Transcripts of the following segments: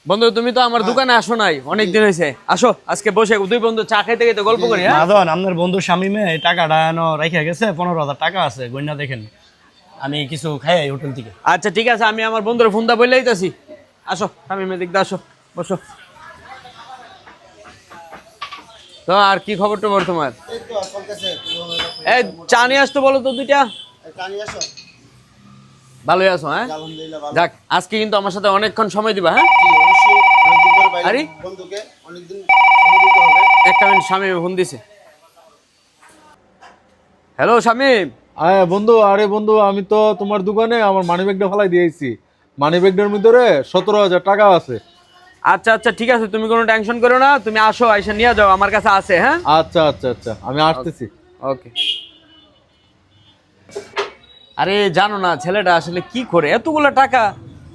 বন্ধু তুমি তো আমার দোকানে আসো নাই, অনেক দিন হয়েছে। আসো আজকে বসে দুই বন্ধু চা খাইতে খাইতে গল্প করি। হ্যাঁ মাদন, আপনার বন্ধু শামিমে এই টাকাটা এনো রেখে গেছে, 15,000 টাকা আছে, গইনা দেখেন। আমি কিছু খাই হোটেল থেকে। আচ্ছা ঠিক আছে, আমি আমার বন্ধুর ফোন দা বলে দিতেছি। আসো আমি মেদিক দা, আসো বসো। তো আর কি খবর টবর তোমার? এই চা নিয়ে আসতো বলো তো দুইটা। ভালোই আছো? হ্যাঁ যাক, আজকে কিন্তু আমার সাথে অনেকক্ষণ সময় দিবা। হ্যাঁ আরে একটা মিনিট, শামীম ফোন দিছে। হ্যালো শামীম। হ্যাঁ বন্ধু, আরে বন্ধু আমি তো তোমার দোকানে আমার মানি ব্যাগটা ফেলাই দিয়েছি। মানি ব্যাগটার ভিতরে 17,000 টাকা আছে। আচ্ছা আচ্ছা ঠিক আছে, তুমি কোনো টেনশন করো না, তুমি আসো, আইসা নিয়ে যাও, আমার কাছে আছে। হ্যাঁ আচ্ছা আচ্ছা আচ্ছা, আমি আসতেছি। ওকে। আরে জানো না ছেলেটা আসলে কি করে এতগুলো টাকা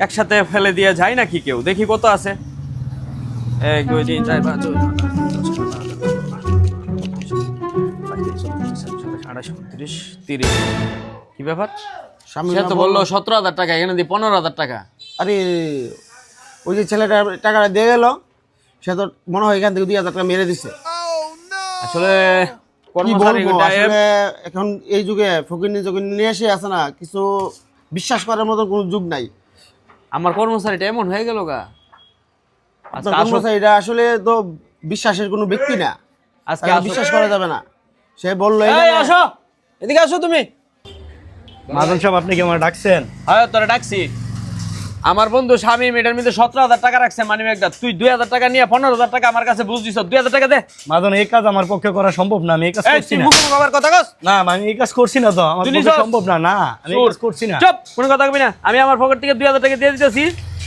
একসাথে ফেলে দিয়ে যায় নাকি কেউ? দেখি কত আছে। 1 2 3 4 5 6 30। কি ব্যাপার? সে তো বললো 17,000 টাকা, এখানে দিয়ে 15,000 টাকা। আরে ওই যে ছেলেটা টাকাটা দিয়ে গেল, সে তো মনে হয় এখান থেকে 2,000 টাকা মেরে দিছে। আসলে কি কর্মচারী বলবো, আসলে এখন এই যুগে ফকিরনি যখন নিয়ে এসে আছে না, কিছু বিশ্বাস করার মতো কোনো যুগ নাই। আমার কর্মচারীটা এমন হয়ে গেল গা। আপনার কর্মচারীটা আসলে তো বিশ্বাসের কোনো ব্যক্তি না, আজকে তাকে বিশ্বাস করা যাবে না। সে বললো এই আসো, এদিকে আসো তুমি। মাদন সাহেব, আপনি কি আমার ডাকছেন? হ্যাঁ তোরা ডাকছি। আমার বন্ধু শামীম এটার মধ্যে 17,000 টাকা রাখছে মানি ব্যাগটা। তুই 2,000 টাকা নিয়ে 15,000 টাকা আমার কাছে বুঝ দিছ। 2,000 টাকা দে। মাদন, এই কাজ আমার পক্ষে করা সম্ভব না, আমি এই কাজ এই করছি তুই না। মুখ মুখ আবার কথা কস। না, আমি এই কাজ করছি না, তো আমার তুই পক্ষে নিছস? সম্ভব না। না, আমি এই কাজ করছি না। চুপ, কোনো কথা কবি না। আমি আমার পকেট থেকে 2,000 টাকা দিয়ে দিতেছি,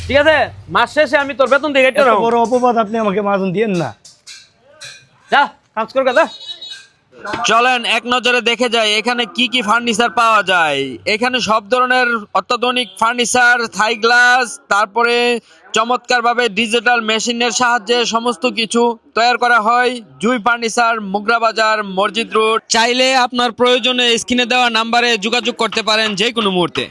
ঠিক আছে? মাস শেষে আমি তোর বেতন দিয়ে কেটে এত নেবো। বড় অপবাদ আপনি আমাকে মাদন দিয়েন না। যা কাজ কর যা। চলেন এক নজরে দেখে যাই এখানে কি কি ফার্নিচার পাওয়া যায়। এখানে সব ধরনের অত্যাধুনিক ফার্নিচার, থাই গ্লাস, তারপরে চমৎকার ভাবে ডিজিটাল মেশিনের সাহায্যে সমস্ত কিছু তৈরি করা হয়। জুই ফার্নিচার, মুগরা বাজার, মসজিদ রোড। চাইলে আপনার প্রয়োজনে স্ক্রিনে দেওয়া নাম্বারে যোগাযোগ করতে পারেন যে কোনো মুহূর্তে।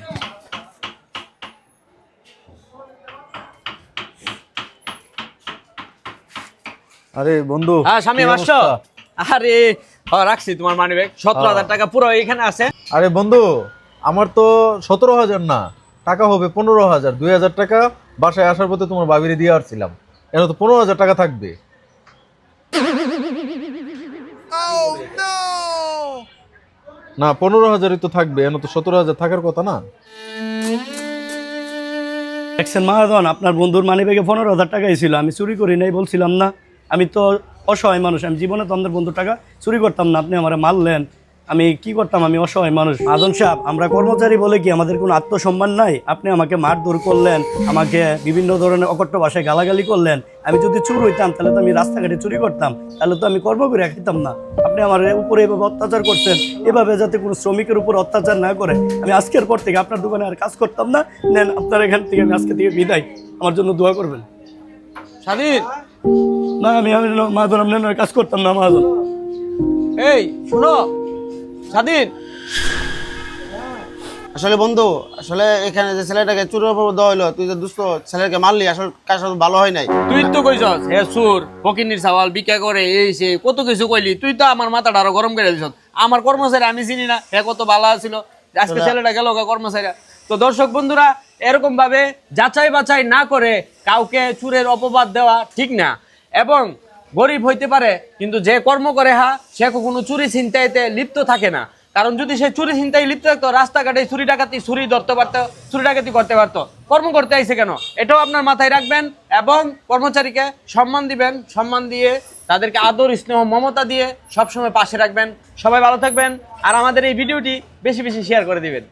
আরে বন্ধু, হ্যাঁ স্বামী কি আসছো? অবস্থা? আরে রাখছি তোমার মানি ব্যাগ, 17,000 টাকা পুরো এখানে আছে। আরে বন্ধু, আমার তো 17,000 না, টাকা হবে 15,000। 2,000 টাকা বাসায় আসার পথে তোমার বাবিরে দিয়ে আসছিলাম। এর তো 15,000 টাকা থাকবে। না, 15,000ই তো থাকবে, এর তো 17,000 থাকার কথা না। দেখছেন মাদন, আপনার বন্ধুর মানিব্যাগে 15,000 টাকাই ছিল, আমি চুরি করি নাই বলছিলাম না? আমি তো অসহায় মানুষ, আমি জীবনে তো আপনার বন্ধুর টাকা চুরি করতাম না। আপনি আমার মারলেন, আমি কি করতাম? আমি অসহায় মানুষ। মাদন সাহেব, আমরা কর্মচারী বলে কি আমাদের কোনো আত্মসম্মান নাই? আপনি আমাকে মারধর করলেন, আমাকে বিভিন্ন ধরনের অকট্য ভাষায় গালাগালি করলেন। আমি যদি চুর হইতাম তাহলে তো আমি রাস্তাঘাটে চুরি করতাম, তাহলে তো আমি কর্ম করে খাইতাম না। আপনি আমার উপরে এভাবে অত্যাচার করছেন, এভাবে যাতে কোনো শ্রমিকের উপর অত্যাচার না করে, আমি আজকের পর থেকে আপনার দোকানে আর কাজ করতাম না। নেন, আপনার এখান থেকে আমি আজকে থেকে বিদায়। আমার জন্য দোয়া করবেন। স্বাধীন, না, আমি মাদন আপনার কাজ করতাম না। মাদন, এই শুনো স্বাধীন। আসলে বন্ধু, আসলে এখানে যে ছেলেটাকে চুরের উপর দেওয়া হইলো, তুই যে দুস্থ ছেলেকে মারলি, আসলে কাজ ভালো হয় নাই। তুই তো কইছস হে সুর ফকিনির সওয়াল বিকা করে, এই সে কত কিছু কইলি। তুই তো আমার মাথাটা আরো গরম করে দিছস। আমার কর্মচারী আমি চিনি না, হে কত ভালো ছিল, আজকে ছেলেটা গেল কর্মচারী। তো দর্শক বন্ধুরা, এরকম ভাবে যাচাই বাছাই না করে কাউকে চুরের অপবাদ দেওয়া ঠিক না। এবং গরিব হইতে পারে, কিন্তু যে কর্ম করে সে কখনো চুরি ছিনতাইতে লিপ্ত থাকে না। কারণ যদি সে চুরি ছিনতাই লিপ্ত থাকতো, রাস্তাঘাটে চুরি ধরতে পারতো, চুরি ডাকাতি করতে পারতো। কর্ম করতে আইছে কেন, এটাও আপনার মাথায় রাখবেন। এবং কর্মচারীকে সম্মান দিবেন, সম্মান দিয়ে তাদেরকে আদর, স্নেহ, মমতা দিয়ে সবসময় পাশে রাখবেন। সবাই ভালো থাকবেন, আর আমাদের এই ভিডিওটি বেশি বেশি শেয়ার করে দিবেন।